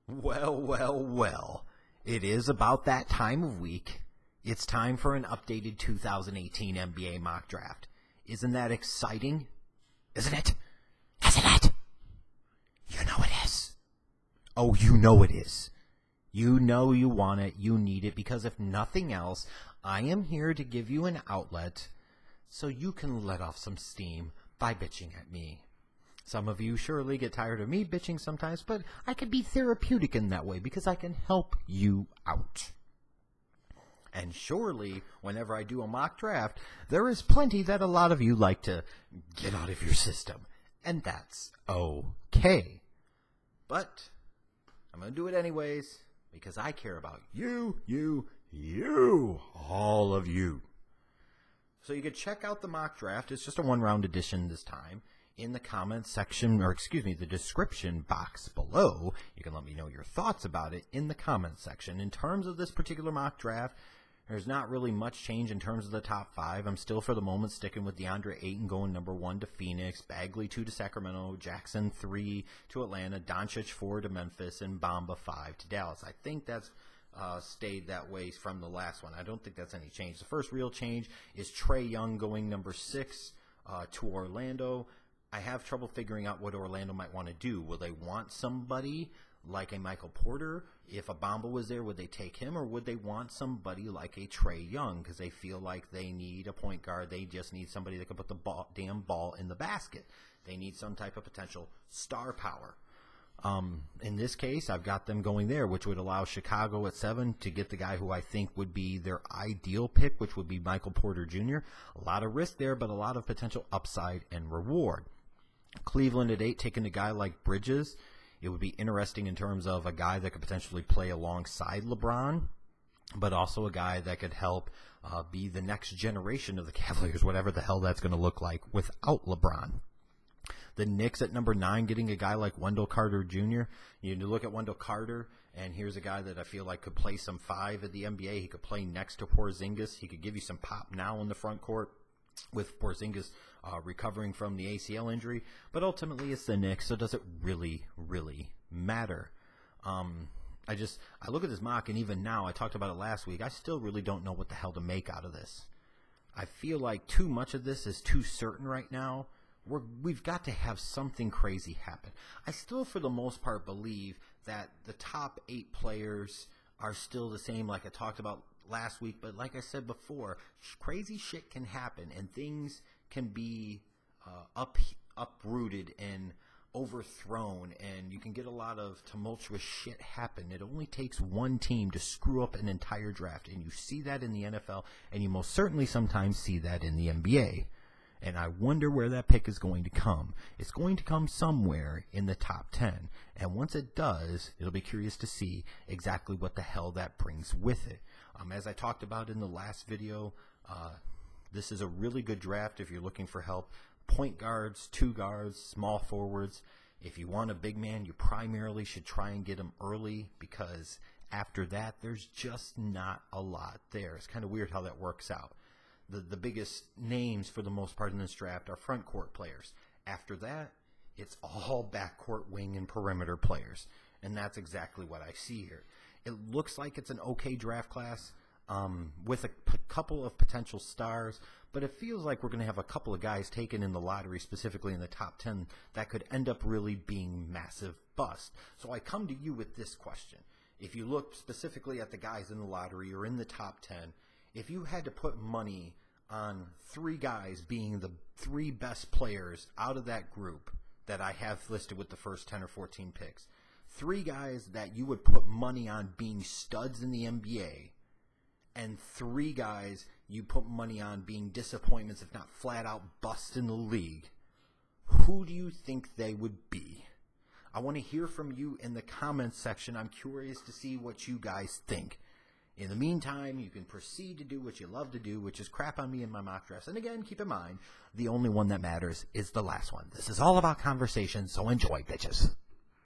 Well, well, well. It is about that time of week. It's time for an updated 2018 NBA mock draft. Isn't that exciting? Isn't it? Isn't it? You know it is. Oh, you know it is. You know you want it, you need it, because if nothing else, I am here to give you an outlet so you can let off some steam by bitching at me. Some of you surely get tired of me bitching sometimes, but I can be therapeutic in that way because I can help you out. And surely, whenever I do a mock draft, there is plenty that a lot of you like to get out of your system. And that's okay. But I'm going to do it anyways because I care about you, all of you. So you can check out the mock draft. It's just a one-round edition this time. In the comments section, or excuse me, the description box below, you can let me know your thoughts about it in the comments section. In terms of this particular mock draft, there's not really much change in terms of the top five. I'm still, for the moment, sticking with DeAndre Ayton going number 1 to Phoenix, Bagley 2 to Sacramento, Jackson 3 to Atlanta, Doncic 4 to Memphis, and Bamba 5 to Dallas. I think that's stayed that way from the last one. I don't think that's any change. The first real change is Trae Young going number 6 to Orlando. I have trouble figuring out what Orlando might want to do. Will they want somebody like a Michael Porter? If a Bamba was there, would they take him? Or would they want somebody like a Trae Young because they feel like they need a point guard? They just need somebody that can put the damn ball in the basket. They need some type of potential star power. In this case, I've got them going there, which would allow Chicago at 7 to get the guy who I think would be their ideal pick, which would be Michael Porter Jr. A lot of risk there, but a lot of potential upside and reward. Cleveland at 8, taking a guy like Bridges. It would be interesting in terms of a guy that could potentially play alongside LeBron, but also a guy that could help be the next generation of the Cavaliers, whatever the hell that's going to look like without LeBron. The Knicks at number 9, getting a guy like Wendell Carter Jr. You look at Wendell Carter, and here's a guy that I feel like could play some 5 at the NBA. He could play next to Porzingis. He could give you some pop now in the front court, with Porzingis recovering from the ACL injury. But ultimately, it's the Knicks, so does it really, really matter? I look at this mock, and even now, I talked about it last week, I still really don't know what the hell to make out of this. I feel like too much of this is too certain right now. We've got to have something crazy happen. I still, for the most part, believe that the top 8 players are still the same, like I talked about last week, but like I said before, crazy shit can happen and things can be uprooted and overthrown, and you can get a lot of tumultuous shit happen. It only takes one team to screw up an entire draft, and you see that in the NFL, and you most certainly sometimes see that in the NBA. And I wonder where that pick is going to come. It's going to come somewhere in the top 10. And once it does, it'll be curious to see exactly what the hell that brings with it. As I talked about in the last video, this is a really good draft if you're looking for help. Point guards, 2 guards, small forwards. If you want a big man, you primarily should try and get him early, because after that, there's just not a lot there. It's kind of weird how that works out. The biggest names for the most part in this draft are front court players. After that, it's all backcourt, wing, and perimeter players. And that's exactly what I see here. It looks like it's an okay draft class with a couple of potential stars, but it feels like we're going to have a couple of guys taken in the lottery, specifically in the top 10, that could end up really being massive bust. So I come to you with this question. If you look specifically at the guys in the lottery or in the top 10, if you had to put money on 3 guys being the 3 best players out of that group that I have listed with the first 10 or 14 picks, 3 guys that you would put money on being studs in the NBA, and 3 guys you put money on being disappointments, if not flat out busts in the league, who do you think they would be? I want to hear from you in the comments section. I'm curious to see what you guys think. In the meantime, you can proceed to do what you love to do, which is crap on me in my mock drafts. And again, keep in mind, the only one that matters is the last one. This is all about conversation, so enjoy, bitches.